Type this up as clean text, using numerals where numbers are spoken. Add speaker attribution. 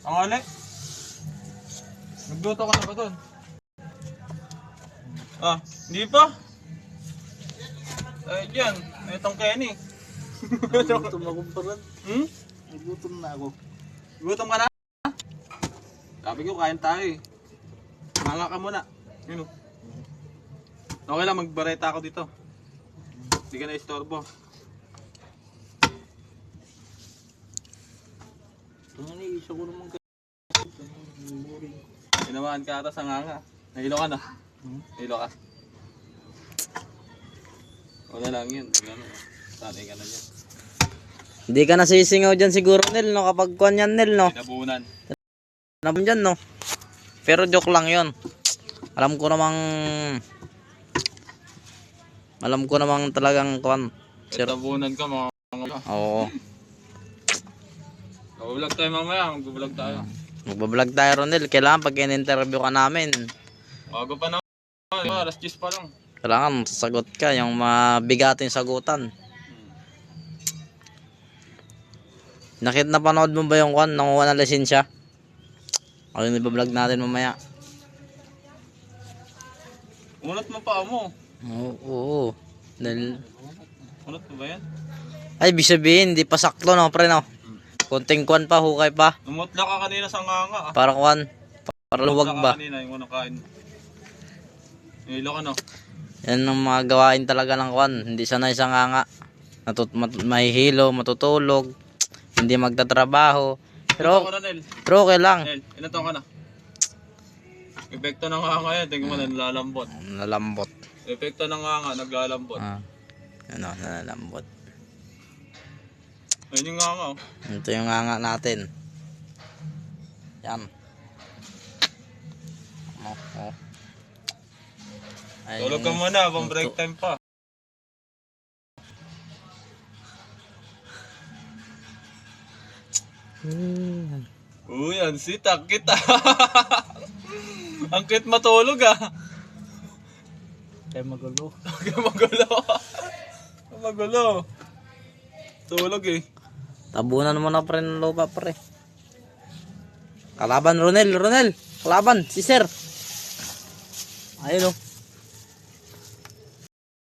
Speaker 1: Ang ali. Nagluto ka na ba doon? Ah, hindi pa? Eh, dyan. Itong Kenny.
Speaker 2: Nagutom ako parang.
Speaker 1: Hmm?
Speaker 2: Nagutom na ako.
Speaker 1: Gutom ka na? Sabi ko, kain tayo eh. Manga ka muna. Yun o. Okay lang, magbareta ako dito. Hindi ka na istorbo.
Speaker 2: Ang iniisa ko naman kasi. Boring.
Speaker 1: Tinamaan ka ata sa nganga. Nahilo ka na? Nahilo ka? Wala lang yun. Sanay ka na dyan.
Speaker 3: Hindi ka nasisingaw dyan siguro, Nel, no? Kapag kuhan yan, Nel, no?
Speaker 1: Pinabunan.
Speaker 3: Naman dyan, no? Pero joke lang yon. Alam ko namang talagang kuhan.
Speaker 1: Pinabunan ka mga.
Speaker 3: Oo.
Speaker 1: Mag-vlog tayo mamaya. Mag-vlog tayo.
Speaker 3: Magbablog tayo, Ronel. Kailangan pag in-interview ka namin,
Speaker 1: Bago pa na. Alas 10 pa lang.
Speaker 3: kailangan sasagot ka, yung mabigating sagutan. Napanood mo ba yung kuhan? Nanguha na lisensya? Ako yung ibablog natin mamaya.
Speaker 1: Unat mo pa mo.
Speaker 3: Oo. Dahil...
Speaker 1: Unat mo ba yan?
Speaker 3: Ay, ibig sabihin, hindi pa sakto, no, pre, no? Konting kuhan pa, hukay pa.
Speaker 1: Umutla ka kanina sa nganga.
Speaker 3: Para kuhan. Para luwag
Speaker 1: Umutla
Speaker 3: ba?
Speaker 1: ka kanina yung unang kain. Nahilo ka no?
Speaker 3: Yan ang mga gawain talaga ng kuhan. Hindi sanay sa nganga. Mahihilo, matutulog. Hindi magtatrabaho.
Speaker 1: Ito ko na, Nel.
Speaker 3: Pero okay lang.
Speaker 1: Nel, ilan taon ka na? Epekto ng nganga yan. Tingnan mo na, nalalambot.
Speaker 3: Nalambot.
Speaker 1: Epekto ng nganga, naglalambot.
Speaker 3: Nalambot.
Speaker 1: Ayun yung nganga oh.
Speaker 3: Ito yung nganga natin. Yan. Oh. Ayun
Speaker 1: Tulog ka
Speaker 3: yung-
Speaker 1: muna, pang break time pa. Uy, ang sitak kita. Ang cute matulog ah.
Speaker 2: Kaya magulo.
Speaker 1: Kaya magulo. Magulo. Tulog eh.
Speaker 3: Tabunan mo na pre ng lupa pre. Kalaban Ronel. Kalaban si Sir. Ayun oh.